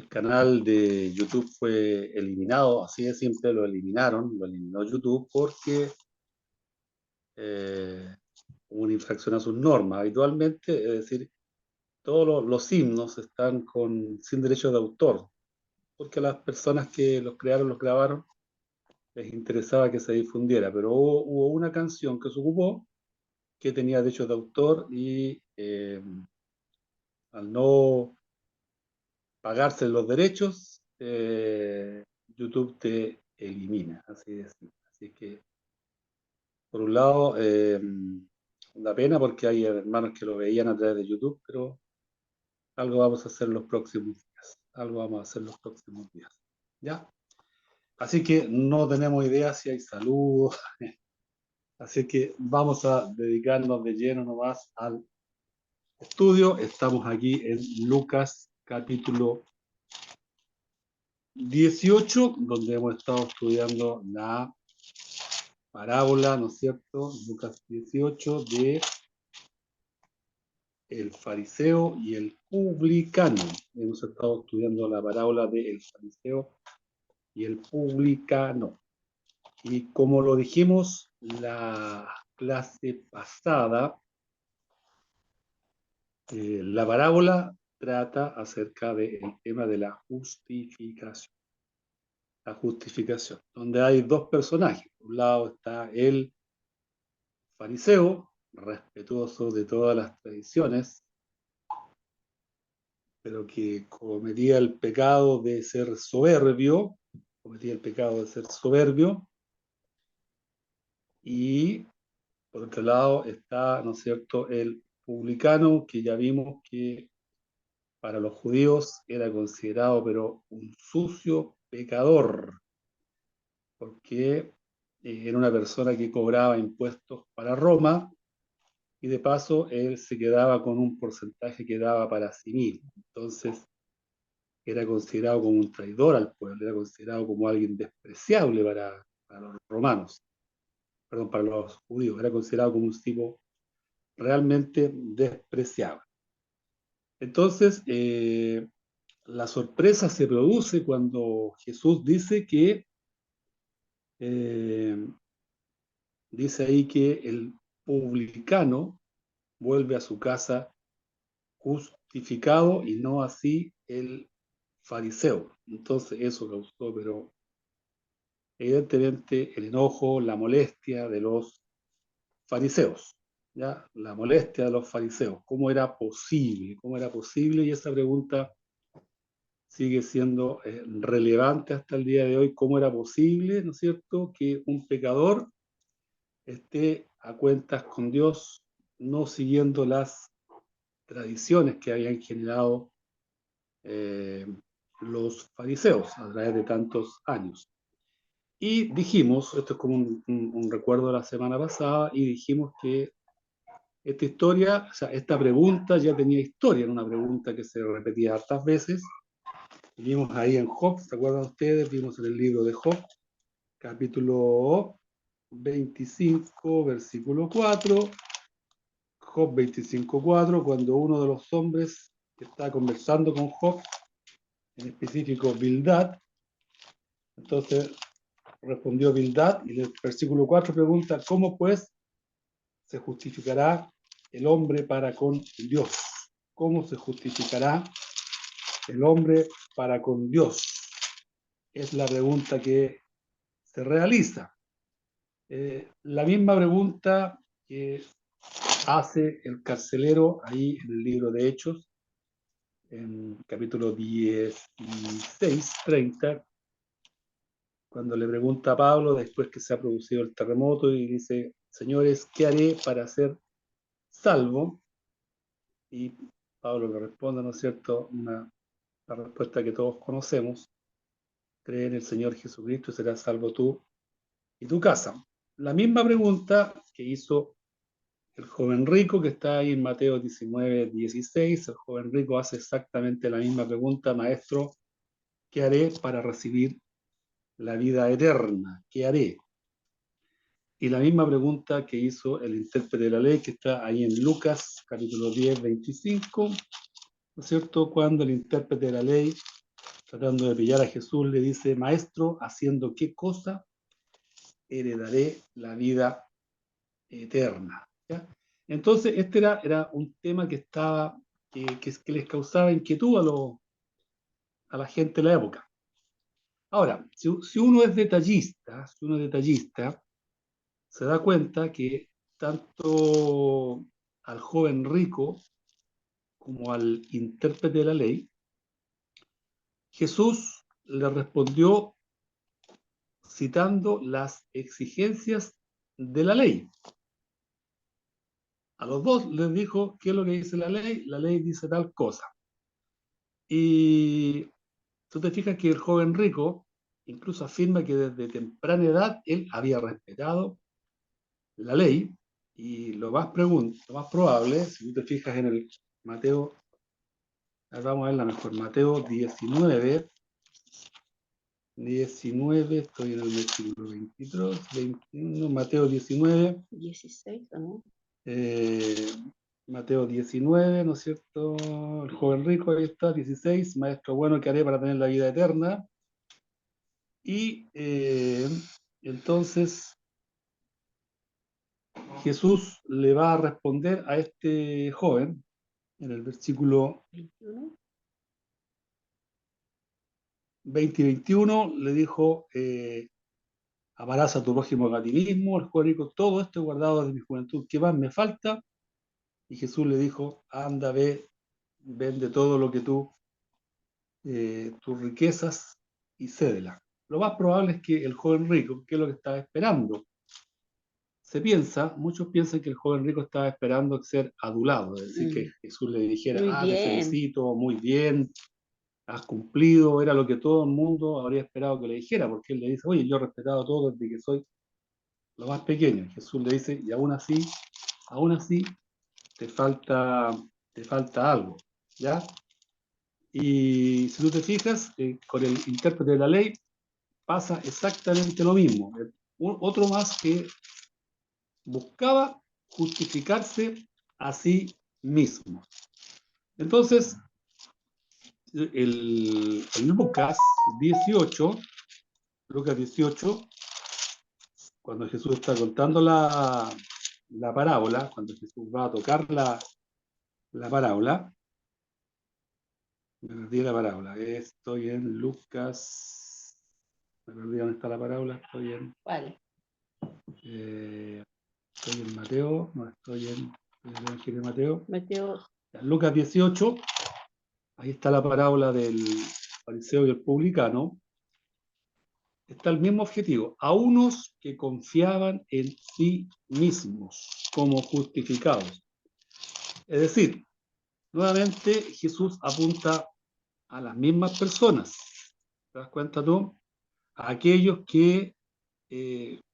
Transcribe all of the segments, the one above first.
El canal de YouTube fue eliminado, así de simple, lo eliminaron, lo eliminó YouTube porque eh, hubo una infracción a sus normas. Habitualmente, es decir, todos los himnos están sin derecho de autor, porque a las personas que los crearon, los grabaron, les interesaba que se difundiera, pero hubo una canción que se ocupó que tenía derechos de autor y al no pagarse los derechos, YouTube te elimina, así de simple. Así que, por un lado, da pena porque hay hermanos que lo veían a través de YouTube, pero algo vamos a hacer los próximos días. Algo vamos a hacer los próximos días. ¿Ya? Así que no tenemos idea si hay saludos. Así que vamos a dedicarnos de lleno nomás al estudio. Estamos aquí en Lucas capítulo 18, donde hemos estado estudiando la parábola, ¿no es cierto? Lucas 18 de el fariseo y el publicano. Hemos estado estudiando la parábola de el fariseo y el publicano. Y como lo dijimos la clase pasada, la parábola trata acerca del tema de la justificación. La justificación, donde hay dos personajes. Por un lado está el fariseo, respetuoso de todas las tradiciones, pero que cometía el pecado de ser soberbio, y por otro lado está, ¿no es cierto?, el publicano, que ya vimos que para los judíos era considerado, pero un sucio pecador, porque era una persona que cobraba impuestos para Roma, y de paso él se quedaba con un porcentaje que daba para sí mismo. Entonces era considerado como un traidor al pueblo, era considerado como alguien despreciable para los romanos, perdón, para los judíos, era considerado como un tipo realmente despreciable. Entonces, la sorpresa se produce cuando Jesús eh, dice ahí que el publicano vuelve a su casa justificado y no así el fariseo. Entonces eso causó, pero evidentemente, el enojo, la molestia de los fariseos. ¿Ya? La molestia de los fariseos. ¿Cómo era posible? ¿Cómo era posible? Y esa pregunta sigue siendo relevante hasta el día de hoy. ¿Cómo era posible, ¿no es cierto?, que un pecador esté a cuentas con Dios, no siguiendo las tradiciones que habían generado eh, los fariseos a través de tantos años? Y dijimos, esto es como un recuerdo de la semana pasada, y dijimos que esta historia, o sea, esta pregunta ya tenía historia, era una pregunta que se repetía hartas veces. Vimos ahí en Job, ¿se acuerdan ustedes? Vimos en el libro de Job, capítulo 25, versículo 4, Job 25:4, cuando uno de los hombres que está conversando con Job, en específico Bildad, entonces respondió Bildad, y el versículo 4 pregunta, ¿cómo pues se justificará el hombre para con Dios? ¿Cómo se justificará el hombre para con Dios? Es la pregunta que se realiza. La misma pregunta que hace el carcelero ahí en el libro de Hechos, en capítulo 16, 30, cuando le pregunta a Pablo, después que se ha producido el terremoto, y dice, señores, ¿qué haré para ser salvo? Y Pablo le responde, ¿no es cierto?, la respuesta que todos conocemos: cree en el Señor Jesucristo y serás salvo tú y tu casa. La misma pregunta que hizo el joven rico, que está ahí en Mateo 19:16, el joven rico hace exactamente la misma pregunta: maestro, ¿qué haré para recibir la vida eterna? ¿Qué haré? Y la misma pregunta que hizo el intérprete de la ley, que está ahí en Lucas capítulo 10, 25, ¿no es cierto?, cuando el intérprete de la ley tratando de pillar a Jesús, le dice: Maestro, ¿haciendo qué cosa heredaré la vida eterna? ¿Ya? Entonces, este era un tema que estaba, que les causaba inquietud a la gente de la época. Ahora, si uno es detallista, se da cuenta que tanto al joven rico como al intérprete de la ley, Jesús le respondió citando las exigencias de la ley. A los dos les dijo qué es lo que dice la ley dice tal cosa. Y tú te fijas que el joven rico incluso afirma que desde temprana edad él había respetado la ley, y lo más probable, si tú te fijas en el Mateo, vamos a ver la mejor, Mateo 19, estoy en el versículo 23, 21, Mateo 19. 16, ¿o no? Mateo 19, ¿no es cierto? El joven rico, ahí está, 16, maestro bueno, ¿qué haré para tener la vida eterna? Y entonces Jesús le va a responder a este joven en el versículo 21. 20 y 21, le dijo, amarás a tu prójimo como a ti mismo, el joven rico, todo esto he guardado desde mi juventud, ¿qué más me falta? Y Jesús le dijo, anda, ve, vende todo lo que tus riquezas y cédela. Lo más probable es que el joven rico, ¿qué es lo que estaba esperando? Muchos piensan que el joven rico estaba esperando ser adulado, es decir, que Jesús le dijera, Muy te bien. felicito, muy bien, has cumplido, era lo que todo el mundo habría esperado que le dijera, porque él le dice, oye, yo he respetado todo desde que soy lo más pequeño. Jesús le dice, y aún así, te falta, te falta algo, ¿ya? Y si tú te fijas, con el intérprete de la ley pasa exactamente lo mismo. Otro más que buscaba justificarse a sí mismo. Entonces, el Lucas 18, cuando Jesús está contando la parábola, cuando Jesús va a tocar la parábola, me perdí la parábola, estoy en Lucas, me perdí dónde está la parábola, Vale. Estoy en Mateo, no estoy en el Evangelio de Mateo. Mateo. Lucas 18, ahí está la parábola del fariseo y el publicano. Está el mismo objetivo, a unos que confiaban en sí mismos como justificados. Es decir, nuevamente Jesús apunta a las mismas personas, ¿te das cuenta tú? A aquellos que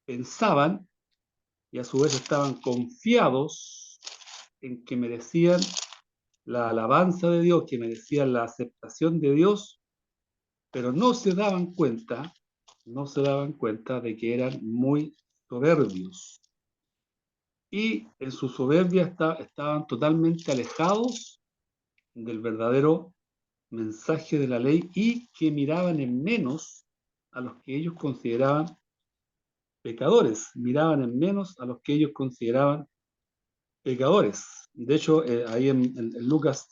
pensaban y a su vez estaban confiados en que merecían la alabanza de Dios, que merecían la aceptación de Dios, pero no se daban cuenta de que eran muy soberbios. Y en su soberbia estaban totalmente alejados del verdadero mensaje de la ley, y que miraban en menos a los que ellos consideraban pecadores, miraban en menos a los que ellos consideraban pecadores. De hecho, ahí en Lucas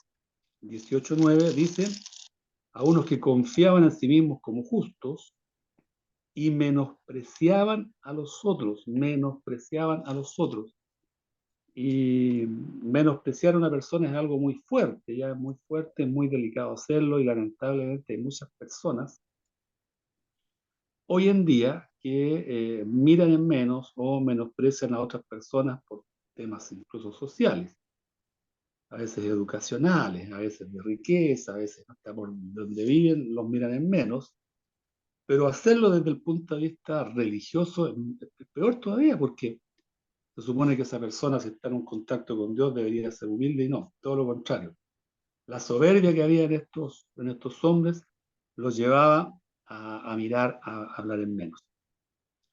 18:9 dice, a unos que confiaban en sí mismos como justos y menospreciaban a los otros. Y menospreciar a una persona es algo muy fuerte, ya es muy fuerte, es muy delicado hacerlo, y lamentablemente hay muchas personas hoy en día que miran en menos o menosprecian a otras personas por temas incluso sociales, a veces educacionales, a veces de riqueza, a veces hasta por donde viven los miran en menos, pero hacerlo desde el punto de vista religioso es peor todavía, porque se supone que esa persona, si está en un contacto con Dios, debería ser humilde, y no, todo lo contrario. La soberbia que había en estos hombres los llevaba a mirar, a hablar en menos.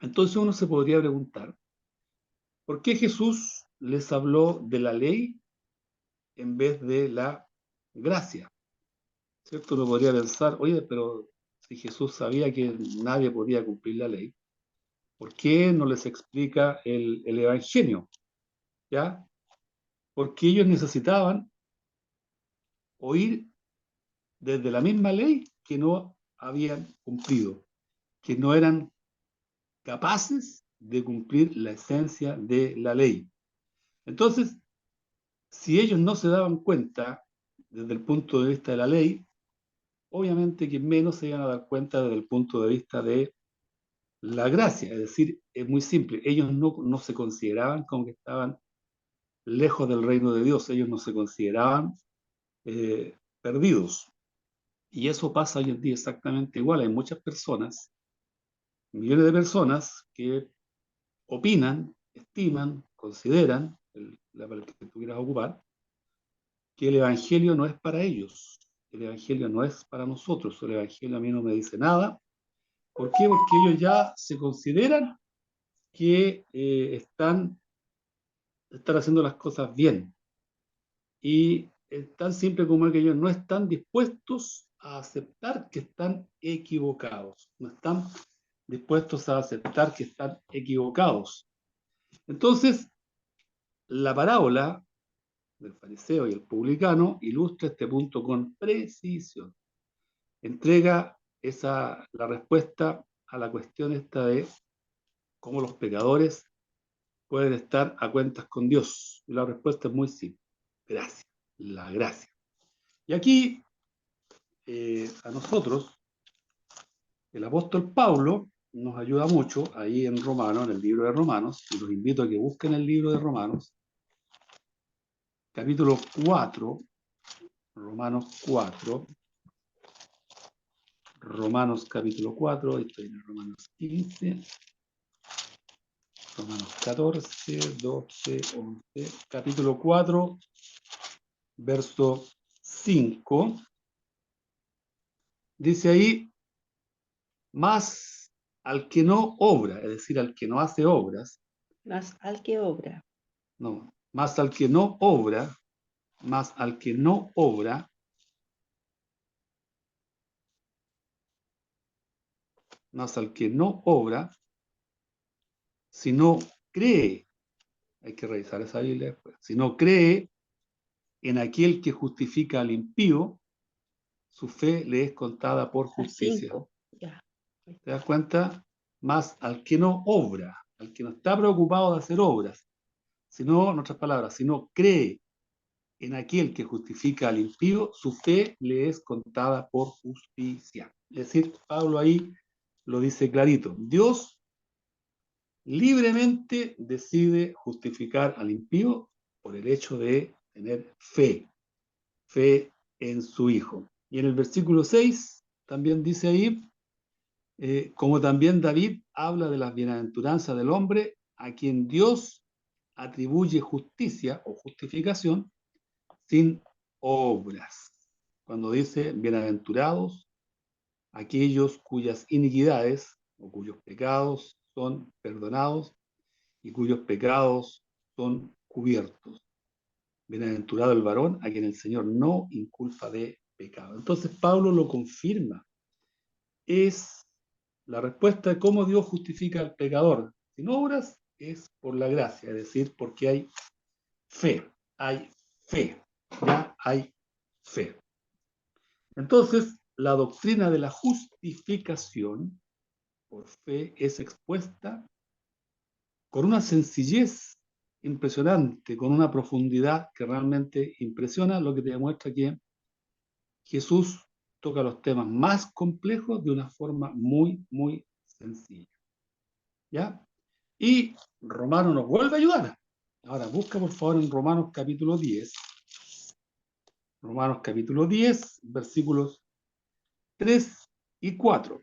Entonces uno se podría preguntar, ¿por qué Jesús les habló de la ley en vez de la gracia? ¿cierto? Uno podría pensar, oye, pero si Jesús sabía que nadie podía cumplir la ley, ¿por qué no les explica el Evangelio? ¿Ya? Porque ellos necesitaban oír desde la misma ley que no habían cumplido, que no eran capaces de cumplir la esencia de la ley. Entonces, si ellos no se daban cuenta desde el punto de vista de la ley, obviamente que menos se iban a dar cuenta desde el punto de vista de la gracia. Es decir, es muy simple, ellos no se consideraban como que estaban lejos del reino de Dios, ellos no se consideraban perdidos. Y eso pasa hoy en día exactamente igual. Hay muchas personas, millones de personas que opinan, estiman, consideran, la palabra que tú quieras ocupar, que el Evangelio no es para ellos, el Evangelio no es para nosotros, el Evangelio a mí no me dice nada. ¿Por qué? Porque ellos ya se consideran que están haciendo las cosas bien. Y es tan simple como que ellos no están dispuestos a aceptar que están equivocados, no están dispuestos a aceptar que están equivocados. Entonces, la parábola del fariseo y el publicano ilustra este punto con precisión. Entrega la respuesta a la cuestión esta de cómo los pecadores pueden estar a cuentas con Dios. Y la respuesta es muy simple. Gracia, la gracia. Y aquí, a nosotros, el apóstol Pablo nos ayuda mucho ahí en Romanos, en el libro de Romanos, y los invito a que busquen el libro de Romanos, capítulo 4, Romanos 4, Romanos capítulo 4, ahí estoy en Romanos 15, Romanos 14, 12, 11, capítulo 4, verso 5, dice ahí, más al que no obra, es decir, al que no hace obras, Más al que obra. no, más al que no obra, más al que no obra, más al que no obra, si no cree, hay que revisar esa Biblia después, si no cree en aquel que justifica al impío, su fe le es contada por Al justicia. 5. Ya. ¿Te das cuenta? Más al que no obra, al que no está preocupado de hacer obras, sino, en otras palabras, si no cree en aquel que justifica al impío, su fe le es contada por justicia. Es decir, Pablo ahí lo dice clarito. Dios libremente decide justificar al impío por el hecho de tener fe en su Hijo. Y en el versículo 6 también dice ahí, como también David habla de las bienaventuranzas del hombre a quien Dios atribuye justicia o justificación sin obras. Cuando dice bienaventurados aquellos cuyas iniquidades o cuyos pecados son perdonados y cuyos pecados son cubiertos. Bienaventurado el varón a quien el Señor no inculpa de pecado. Entonces Pablo lo confirma. Es la respuesta de cómo Dios justifica al pecador. Sin obras es por la gracia, es decir, porque hay fe, ya hay fe. Entonces, la doctrina de la justificación por fe es expuesta con una sencillez impresionante, con una profundidad que realmente impresiona, lo que te demuestra que Jesús toca los temas más complejos de una forma muy, muy sencilla. ¿Ya? Y Romano nos vuelve a ayudar. Ahora, busca por favor en Romanos capítulo 10. Romanos capítulo 10, versículos 3 y 4.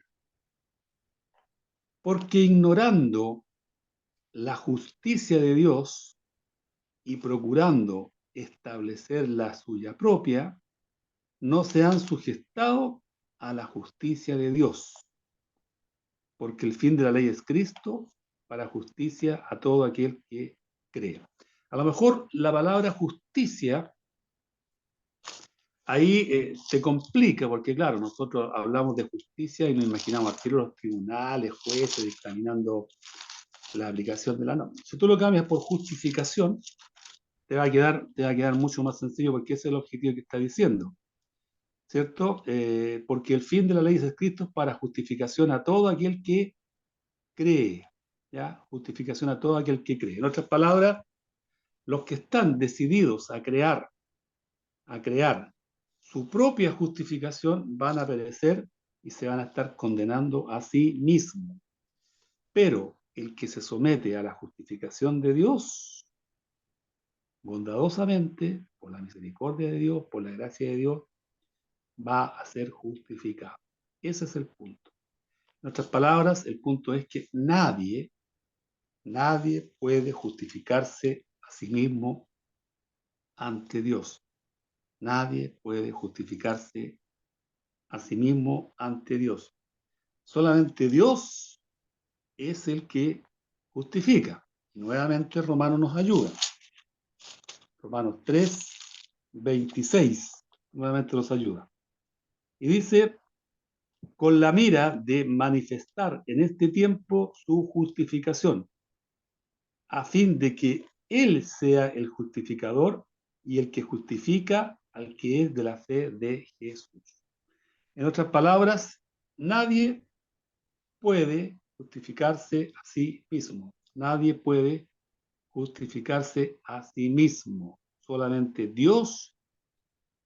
Porque ignorando la justicia de Dios y procurando establecer la suya propia, no se han sujetado a la justicia de Dios, porque el fin de la ley es Cristo para justicia a todo aquel que cree. A lo mejor la palabra justicia ahí se complica, porque claro, nosotros hablamos de justicia y nos imaginamos al tiro los tribunales, jueces, dictaminando la aplicación de la norma. Si tú lo cambias por justificación, te va a quedar mucho más sencillo, porque ese es el objetivo que está diciendo, ¿cierto? Porque el fin de la ley es escrito para justificación a todo aquel que cree, ¿ya? Justificación a todo aquel que cree. En otras palabras, los que están decididos a crear su propia justificación van a perecer y se van a estar condenando a sí mismos. Pero el que se somete a la justificación de Dios, bondadosamente, por la misericordia de Dios, por la gracia de Dios, va a ser justificado. Ese es el punto. En otras palabras, el punto es que nadie puede justificarse a sí mismo ante Dios. Nadie puede justificarse a sí mismo ante Dios. Solamente Dios es el que justifica. Nuevamente Romanos nos ayuda. Romanos 3:26 nuevamente nos ayuda. Y dice, con la mira de manifestar en este tiempo su justificación, a fin de que Él sea el justificador y el que justifica al que es de la fe de Jesús. En otras palabras, nadie puede justificarse a sí mismo. Nadie puede justificarse a sí mismo. Solamente Dios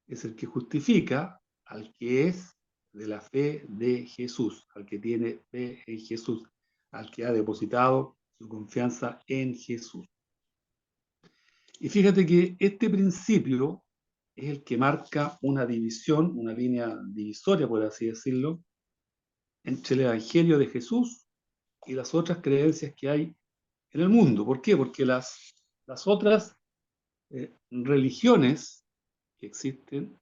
es el que justifica al que es de la fe de Jesús, al que tiene fe en Jesús, al que ha depositado su confianza en Jesús. Y fíjate que este principio es el que marca una división, una línea divisoria, por así decirlo, entre el Evangelio de Jesús y las otras creencias que hay en el mundo. ¿Por qué? Porque las otras religiones que existen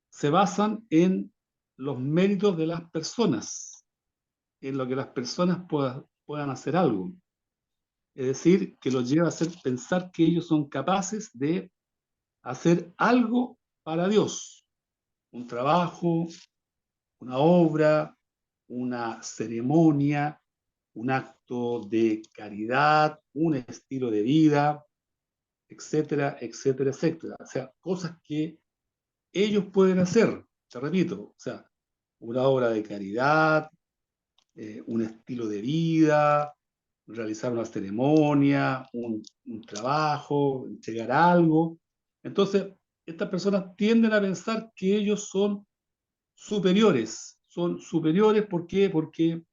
se basan en los méritos de las personas, en lo que las personas puedan hacer algo. Es decir, que los lleva a hacer pensar que ellos son capaces de hacer algo para Dios, un trabajo, una obra, una ceremonia, un acto de caridad, un estilo de vida, etcétera, etcétera, etcétera. O sea, cosas que ellos pueden hacer, te repito, o sea, una obra de caridad, un estilo de vida, realizar una ceremonia, un trabajo, entregar algo. Entonces, estas personas tienden a pensar que ellos son superiores, ¿por qué? Porque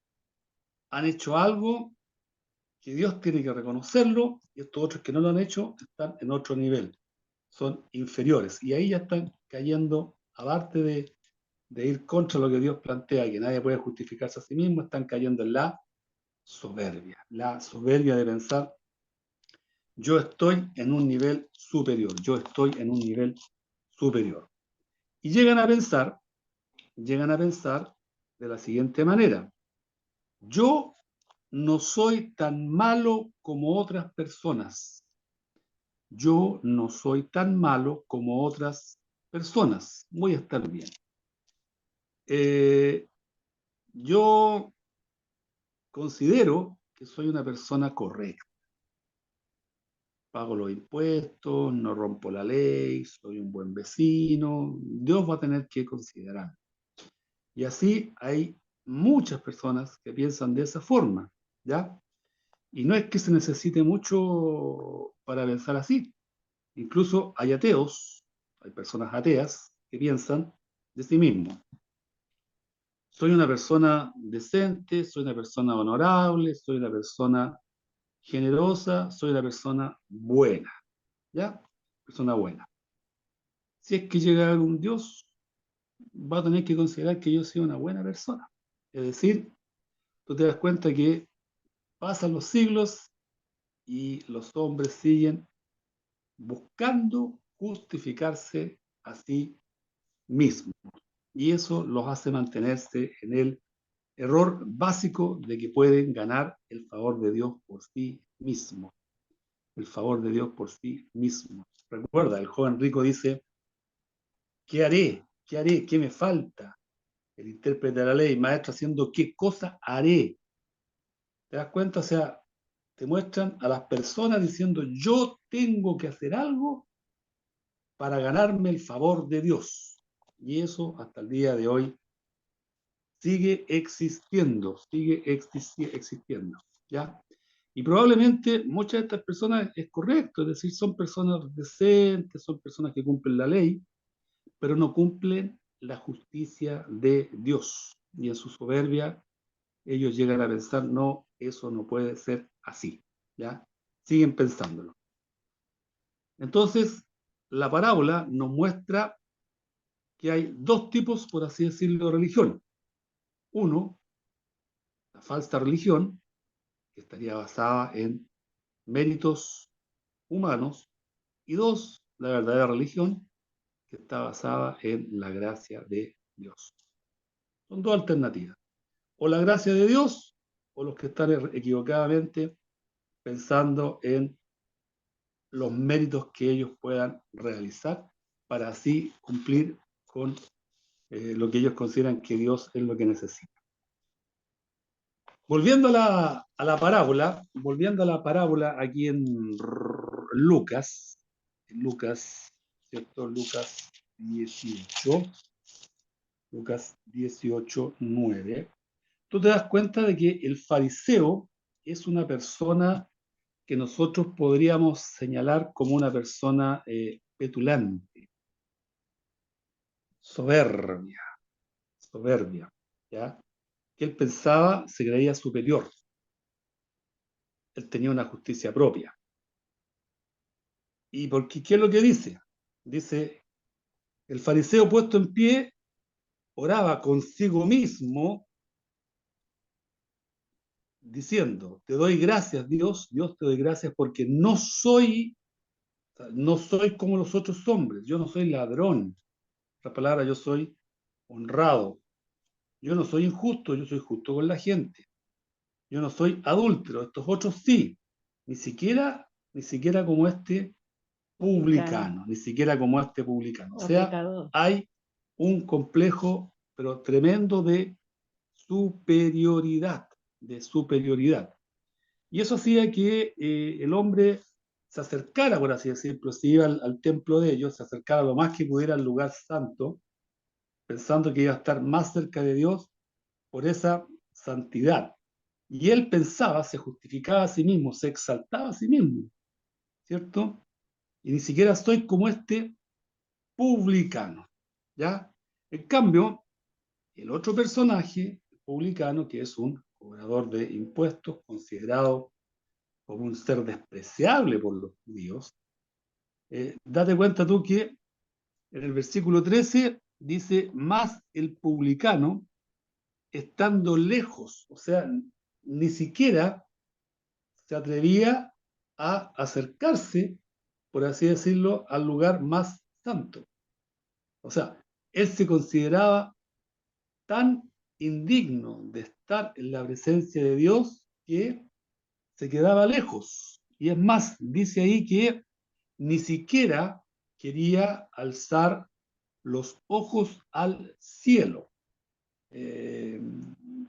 han hecho algo que Dios tiene que reconocerlo y estos otros que no lo han hecho están en otro nivel, son inferiores. Y ahí ya están cayendo, aparte de ir contra lo que Dios plantea, que nadie puede justificarse a sí mismo, están cayendo en la soberbia de pensar, yo estoy en un nivel superior, yo estoy en un nivel superior. Y llegan a pensar de la siguiente manera, yo no soy tan malo como otras personas, yo no soy tan malo como otras personas, voy a estar bien. Eh, yo considero que soy una persona correcta. Pago los impuestos, no rompo la ley, soy un buen vecino. Dios va a tener que considerar. Y así hay muchas personas que piensan de esa forma, ¿ya? Y no es que se necesite mucho para pensar así. Incluso hay ateos, hay personas ateas que piensan de sí mismos. Soy una persona decente, soy una persona honorable, soy una persona generosa, soy una persona buena, ¿ya? Persona buena. Si es que llega a haber un Dios, va a tener que considerar que yo soy una buena persona. Es decir, tú te das cuenta que pasan los siglos y los hombres siguen buscando justificarse a sí mismos. Y eso los hace mantenerse en el error básico de que pueden ganar el favor de Dios por sí mismos. El favor de Dios por sí mismo. Recuerda, el joven rico dice ¿Qué haré? ¿Qué haré? ¿Qué me falta? El intérprete de la ley, maestro, haciendo qué cosa haré. ¿Te das cuenta? O sea, te muestran a las personas diciendo, yo tengo que hacer algo para ganarme el favor de Dios. Y eso hasta el día de hoy sigue existiendo, ¿ya? Y probablemente muchas de estas personas es correcto, es decir, son personas decentes, son personas que cumplen la ley, pero no cumplen la justicia de Dios. Y en su soberbia, ellos llegan a pensar, no, eso no puede ser así, ¿ya? Siguen pensándolo. Entonces, la parábola nos muestra que hay dos tipos, por así decirlo, de religión. Uno, la falsa religión, que estaría basada en méritos humanos, y dos, la verdadera religión, que está basada en la gracia de Dios. Son dos alternativas. O la gracia de Dios, o los que están equivocadamente pensando en los méritos que ellos puedan realizar para así cumplir con lo que ellos consideran que Dios es lo que necesita. Volviendo volviendo a la parábola aquí en Lucas, ¿cierto? Lucas 18, 9. Tú te das cuenta de que el fariseo es una persona que nosotros podríamos señalar como una persona petulante, soberbia, ¿ya? Que él pensaba, se creía superior, él tenía una justicia propia. ¿Y porque qué es lo que dice? Dice, el fariseo puesto en pie oraba consigo mismo diciendo, te doy gracias Dios, Dios te doy gracias porque no soy como los otros hombres, yo no soy ladrón, la palabra yo soy honrado, yo no soy injusto, yo soy justo con la gente, yo no soy adúltero, estos otros sí, ni siquiera como este publicano, ni siquiera como este publicano. O sea, pecador. hay un complejo, pero tremendo de superioridad. Y eso hacía que el hombre se acercara, por así decirlo, si iba al templo de ellos, se acercara lo más que pudiera al lugar santo, pensando que iba a estar más cerca de Dios por esa santidad. Y él pensaba, se justificaba a sí mismo, se exaltaba a sí mismo, ¿cierto? Y ni siquiera soy como este publicano, ¿ya? En cambio, el otro personaje, el publicano, que es un cobrador de impuestos, considerado como un ser despreciable por los judíos, date cuenta tú que en el versículo 13 dice, más el publicano, estando lejos, o sea, ni siquiera se atrevía a acercarse, por así decirlo, al lugar más santo. O sea, él se consideraba tan indigno de estar en la presencia de Dios que se quedaba lejos. Y es más, dice ahí que ni siquiera quería alzar los ojos al cielo.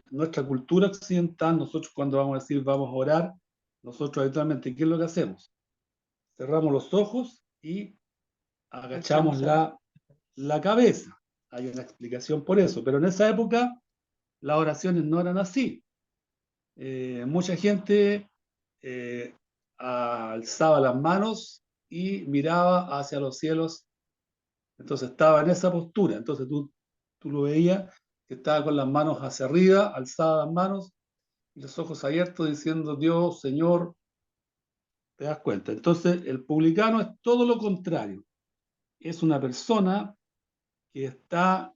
Nuestra cultura occidental, nosotros cuando vamos a decir vamos a orar, nosotros habitualmente, ¿qué es lo que hacemos? Cerramos los ojos y agachamos la cabeza. Hay una explicación por eso, pero en esa época las oraciones no eran así. Mucha gente eh, alzaba las manos y miraba hacia los cielos, entonces estaba en esa postura, entonces tú lo veías que estaba con las manos hacia arriba, alzaba las manos y los ojos abiertos diciendo Dios, Señor, te das cuenta. Entonces el publicano es todo lo contrario, es una persona que está,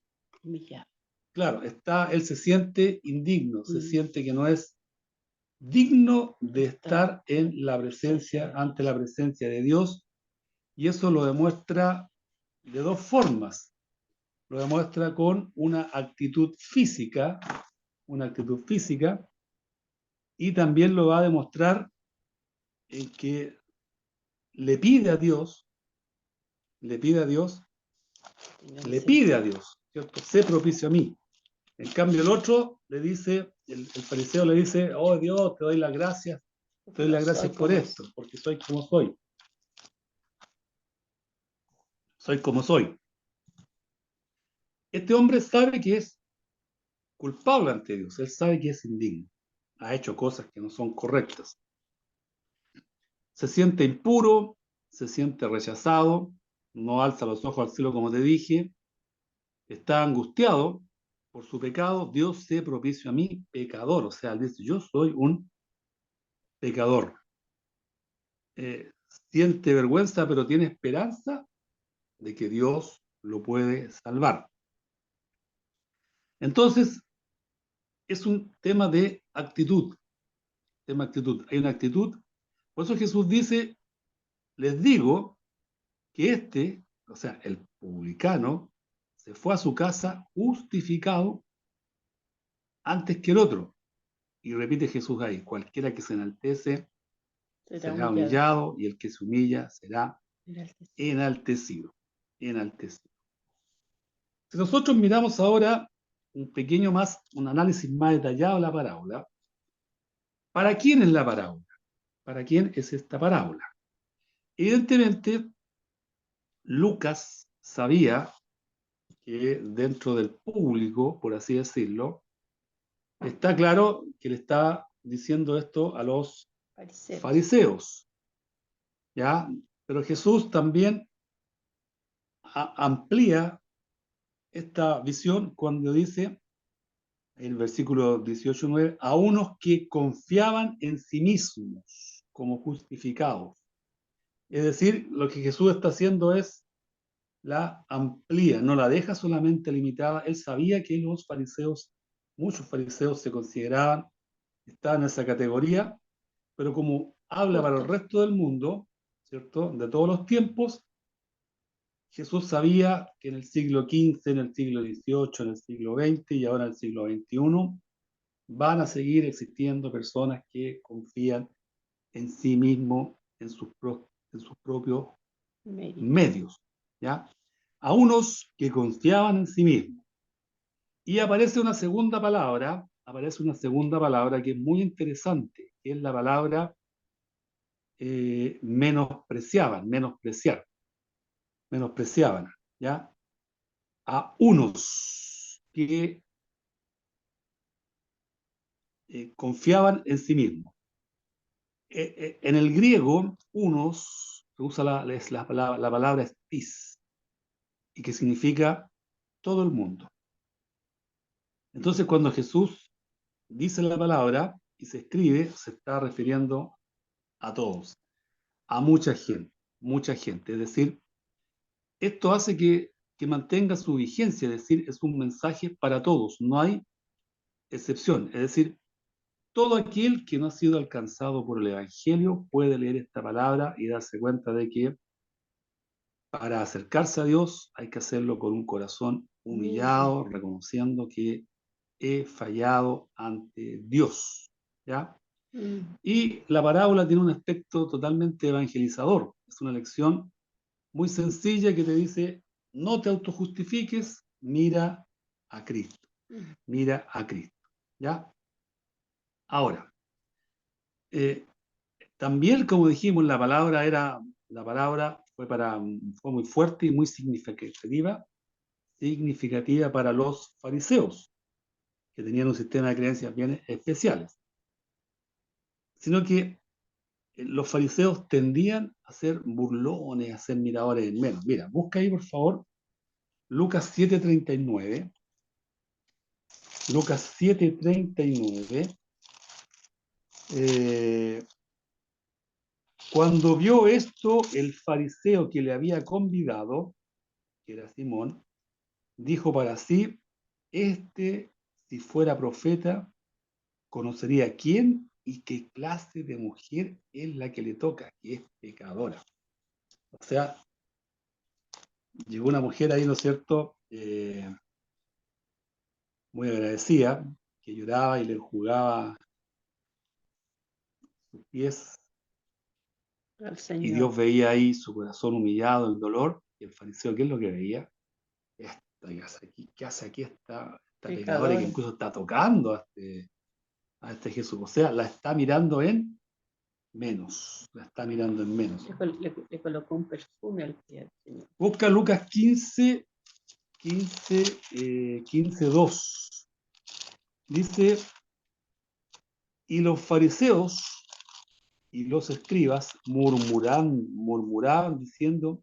claro, él se siente indigno, se siente que no es digno de estar en la presencia, ante la presencia de Dios, y eso lo demuestra de dos formas. Lo demuestra con una actitud física, y también lo va a demostrar en que le pide a Dios le pide a Dios, ¿cierto? Sé propicio a mí. En cambio el otro le dice, el fariseo le dice, oh Dios, te doy las gracias por esto, porque soy como soy. Soy como soy. Este hombre sabe que es culpable ante Dios, él sabe que es indigno, ha hecho cosas que no son correctas. Se siente impuro, se siente rechazado, no alza los ojos al cielo como te dije, está angustiado por su pecado. Dios se propicio a mí, pecador. O sea, él dice, yo soy un pecador. Eh, Siente vergüenza, pero tiene esperanza de que Dios lo puede salvar. Entonces, es un tema de actitud. Hay una actitud. Por eso Jesús dice, les digo que o sea, el publicano, se fue a su casa justificado antes que el otro. Y repite Jesús ahí, cualquiera que se enaltece será humillado y el que se humilla será enaltecido. Enaltecido. Si nosotros miramos ahora un análisis más detallado de la parábola, ¿para quién es la parábola? ¿Para quién es esta parábola? Evidentemente, Lucas sabía que dentro del público, por así decirlo, está claro que le está diciendo esto a los fariseos, ¿ya? Pero Jesús también amplía esta visión cuando dice en el versículo 18:9, a unos que confiaban en sí mismos como justificados. Es decir, lo que Jesús está haciendo es la amplía, no la deja solamente limitada. Él sabía que muchos fariseos se consideraban, estaban en esa categoría, pero como habla para el resto del mundo, ¿cierto? De todos los tiempos, Jesús sabía que en el siglo XV, en el siglo XVIII, en el siglo XX y ahora en el siglo XXI van a seguir existiendo personas que confían en sí mismos, en sus propios medios, ¿ya? A unos que confiaban en sí mismos. Y aparece una segunda palabra que es muy interesante, que es la palabra menospreciaban, ¿ya? A unos que confiaban en sí mismos. En el griego, unos, se usa la palabra estis, y que significa todo el mundo. Entonces, cuando Jesús dice la palabra y se escribe, se está refiriendo a todos, a mucha gente, mucha gente. Es decir, esto hace que mantenga su vigencia, es decir, es un mensaje para todos, no hay excepción. Es decir, todo aquel que no ha sido alcanzado por el Evangelio puede leer esta palabra y darse cuenta de que para acercarse a Dios hay que hacerlo con un corazón humillado, reconociendo que he fallado ante Dios, ¿ya? Y la parábola tiene un aspecto totalmente evangelizador. Es una lección muy sencilla que te dice, no te autojustifiques, mira a Cristo, mira a Cristo, ¿ya? Ahora, también, como dijimos, la palabra fue muy fuerte y muy significativa para los fariseos, que tenían un sistema de creencias bien especiales, sino que los fariseos tendían a ser burlones, a ser miradores en menos. Mira, busca ahí por favor Lucas 7:39. Lucas 7:39. Cuando vio esto, el fariseo que le había convidado, que era Simón, dijo para sí, si fuera profeta, conocería quién y qué clase de mujer es la que le toca, que es pecadora. O sea, llegó una mujer ahí, ¿no es cierto?, muy agradecida, que lloraba y le enjugaba sus pies, y Dios veía ahí su corazón humillado, el dolor, y el fariseo, ¿qué es lo que veía? ¿Qué hace aquí esta pecadora que Pecadores. incluso está tocando a este Jesús? O sea, la está mirando en menos, la está mirando en menos. Le colocó un perfume al pie del Señor. Busca Lucas 15, 2. Dice, y los fariseos y los escribas murmuraban diciendo,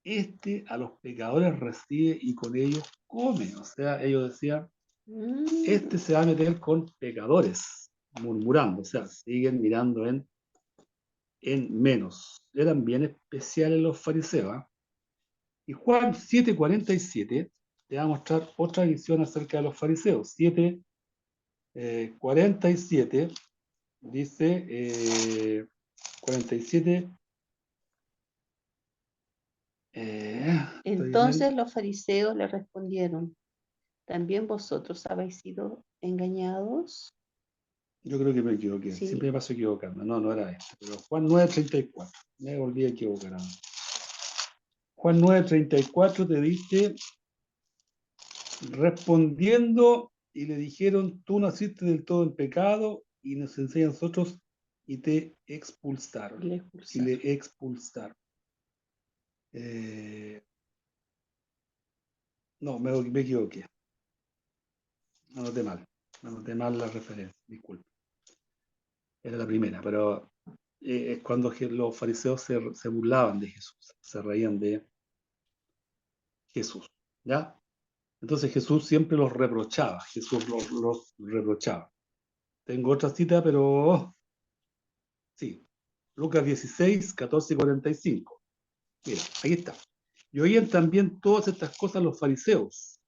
este a los pecadores recibe y con ellos come. O sea, ellos decían, este se va a meter con pecadores, murmurando. O sea, siguen mirando en menos. Eran bien especiales los fariseos. ¿Eh? Y Juan 7:47 te va a mostrar otra visión acerca de los fariseos. 7:47 dice, 47, estoy en Entonces los fariseos le respondieron, ¿también vosotros habéis sido engañados? yo creo que me equivoqué, Sí. siempre me paso equivocando, no era esto, pero Juan 9:34, me volví a equivocar ahora. Juan 9:34 te dice, respondiendo y le dijeron, tú naciste del todo en pecado y nos enseñan nosotros y te expulsaron. Le Y expulsaron. le expulsaron. No, me equivoqué. Anoté mal la referencia, disculpe. Era la primera, pero es cuando los fariseos se burlaban de Jesús, se reían de Jesús, ¿ya? Entonces Jesús siempre los reprochaba, Jesús los reprochaba. Tengo otra cita, pero sí, Lucas 16, 14 y 45. Mira, ahí está. Y oían también todas estas cosas los fariseos,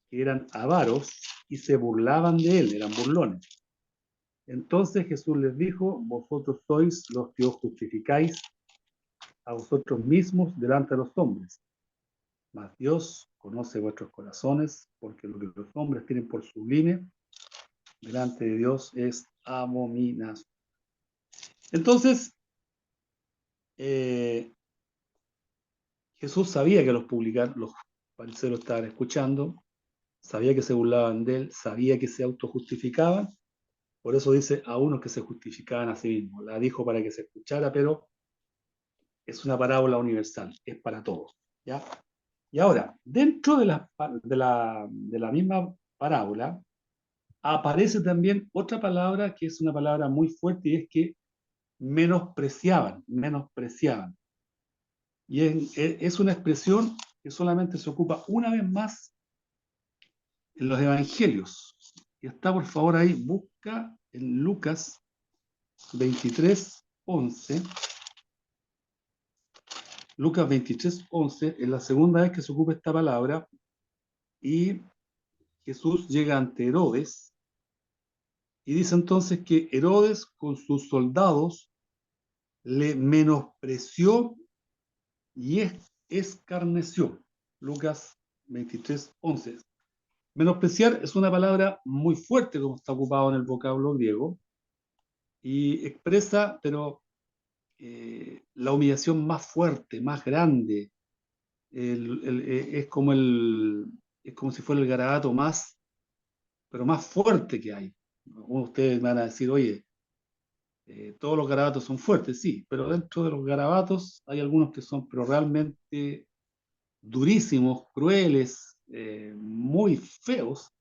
que eran avaros y se burlaban de él, eran burlones. Entonces Jesús les dijo, vosotros sois los que os justificáis a vosotros mismos delante de los hombres, mas Dios conoce vuestros corazones, porque lo que los hombres tienen por sublime delante de Dios es abominación. Entonces, Jesús sabía que los fariseos lo estaban escuchando, sabía que se burlaban de él, sabía que se autojustificaban, por eso dice a unos que se justificaban a sí mismos. La dijo para que se escuchara, pero es una parábola universal, es para todos. ¿Ya? Y ahora, dentro de la misma parábola, aparece también otra palabra que es una palabra muy fuerte y es que menospreciaban. Y es una expresión que solamente se ocupa una vez más en los evangelios. Y está, por favor, ahí, busca en Lucas 23:11. Lucas 23:11 es la segunda vez que se ocupa esta palabra y Jesús llega ante Herodes y dice entonces que Herodes con sus soldados le menospreció y escarneció. Lucas 23:11. Menospreciar es una palabra muy fuerte como está ocupado en el vocablo griego y expresa, pero la humillación más fuerte, más grande. Es como si fuera el garabato pero más fuerte que hay. Ustedes me van a decir, oye, todos los garabatos son fuertes, sí, pero dentro de los garabatos hay algunos que son pero realmente durísimos, crueles, muy feos,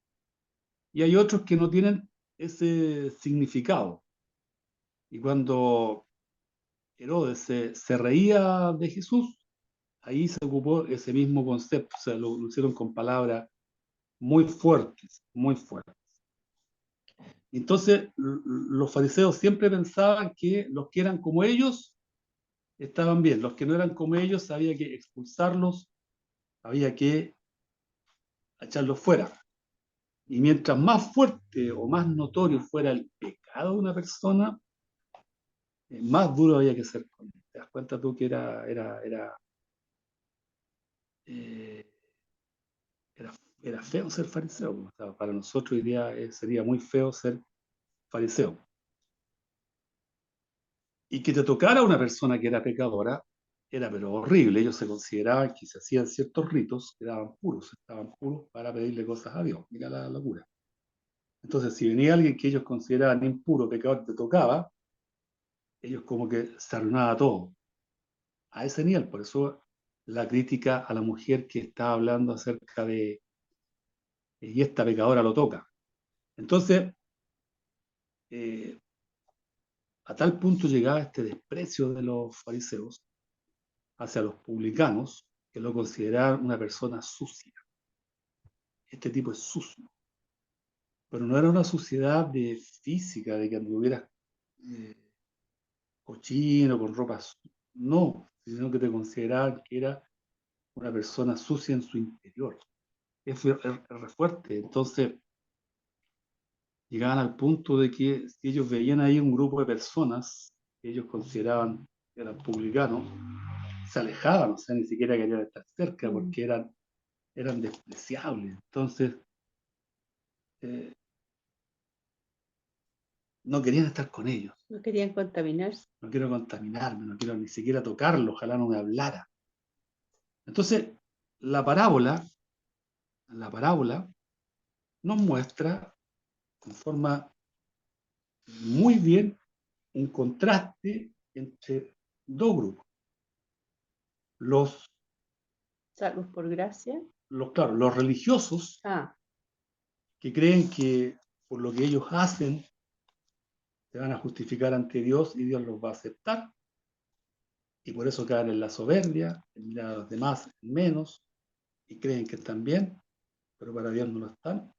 y hay otros que no tienen ese significado. Y cuando Herodes se reía de Jesús, ahí se ocupó ese mismo concepto, o sea, lo hicieron con palabras muy fuertes, muy fuertes. Entonces, los fariseos siempre pensaban que los que eran como ellos estaban bien, los que no eran como ellos había que expulsarlos, había que echarlos fuera. Y mientras más fuerte o más notorio fuera el pecado de una persona, más duro había que ser con él. ¿Te das cuenta tú que eh, era, era feo ser fariseo? O sea, para nosotros hoy día sería muy feo ser fariseo. Y que te tocara una persona que era pecadora, era pero horrible. Ellos se consideraban que se hacían ciertos ritos que estaban puros para pedirle cosas a Dios. Mira la locura. Entonces, si venía alguien que ellos consideraban impuro, pecador, te tocaba, ellos como que se arruinaba todo. A ese nivel. Por eso la crítica a la mujer que estaba hablando acerca de, y esta pecadora lo toca. Entonces, eh, a tal punto llegaba este desprecio de los fariseos hacia los publicanos, que lo consideraban una persona sucia. Este tipo es sucio. Pero no era una suciedad de física, de que anduvieras eh, cochino, con ropa no, sino que te consideraban que era una persona sucia en su interior. Es fuerte. Entonces, llegaban al punto de que si ellos veían ahí un grupo de personas que ellos consideraban que eran publicanos, se alejaban, o sea, ni siquiera querían estar cerca porque eran despreciables. Entonces, eh, no querían estar con ellos. No querían contaminarse. No quiero contaminarme, no quiero ni siquiera tocarlo, ojalá no me hablara. Entonces, la parábola, la parábola nos muestra en forma muy bien un contraste entre dos grupos. Los, Salvos por gracia. claro, los religiosos Ah, que creen que por lo que ellos hacen se van a justificar ante Dios y Dios los va a aceptar, y por eso caen en la soberbia, en mirar a los demás en menos, y creen que están bien, pero para Dios no lo están.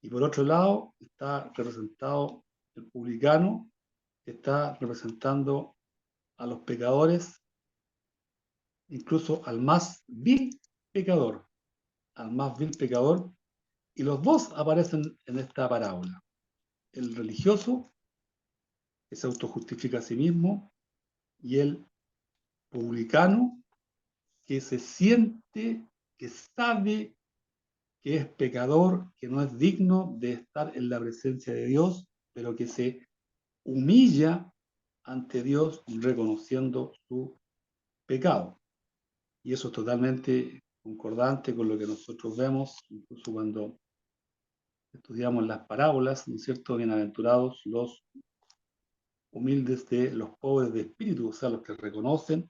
Y por otro lado está representado el publicano, que está representando a los pecadores, incluso al más vil pecador, al más vil pecador, y los dos aparecen en esta parábola. El religioso, que se autojustifica a sí mismo, y el publicano, que se siente, que sabe que es pecador, que no es digno de estar en la presencia de Dios, pero que se humilla ante Dios reconociendo su pecado. Y eso es totalmente concordante con lo que nosotros vemos, incluso cuando estudiamos las parábolas, ¿no es cierto? Bienaventurados los humildes de los pobres de espíritu, o sea, los que reconocen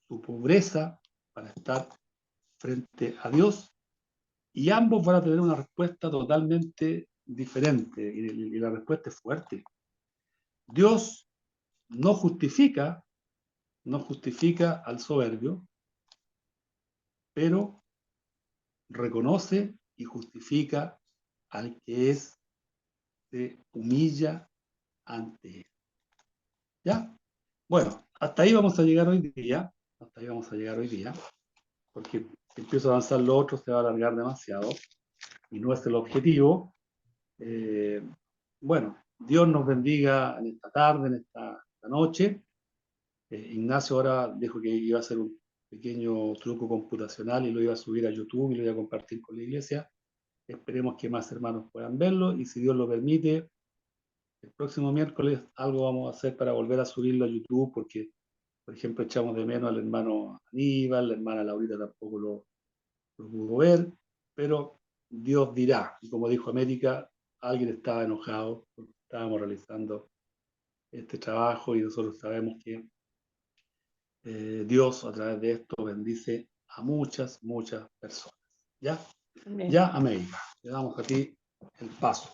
su pobreza para estar frente a Dios, y ambos van a tener una respuesta totalmente diferente, y la respuesta es fuerte. Dios no justifica, no justifica al soberbio, pero reconoce y justifica al que se humilla ante él. ¿Ya? Bueno, hasta ahí vamos a llegar hoy día, hasta ahí vamos a llegar hoy día, porque si empiezo a avanzar lo otro se va a alargar demasiado, y no es el objetivo. Bueno, Dios nos bendiga en esta tarde, en esta noche. Ignacio ahora dijo que iba a hacer un pequeño truco computacional y lo iba a subir a YouTube y lo iba a compartir con la iglesia. Esperemos que más hermanos puedan verlo, y si Dios lo permite, el próximo miércoles algo vamos a hacer para volver a subirlo a YouTube, porque, por ejemplo, echamos de menos al hermano Aníbal, la hermana Laurita tampoco lo pudo ver, pero Dios dirá. Y como dijo América, alguien estaba enojado porque estábamos realizando este trabajo, y nosotros sabemos que Dios a través de esto bendice a muchas, muchas personas. ¿Ya? amén. Ya, América, le damos a ti el paso.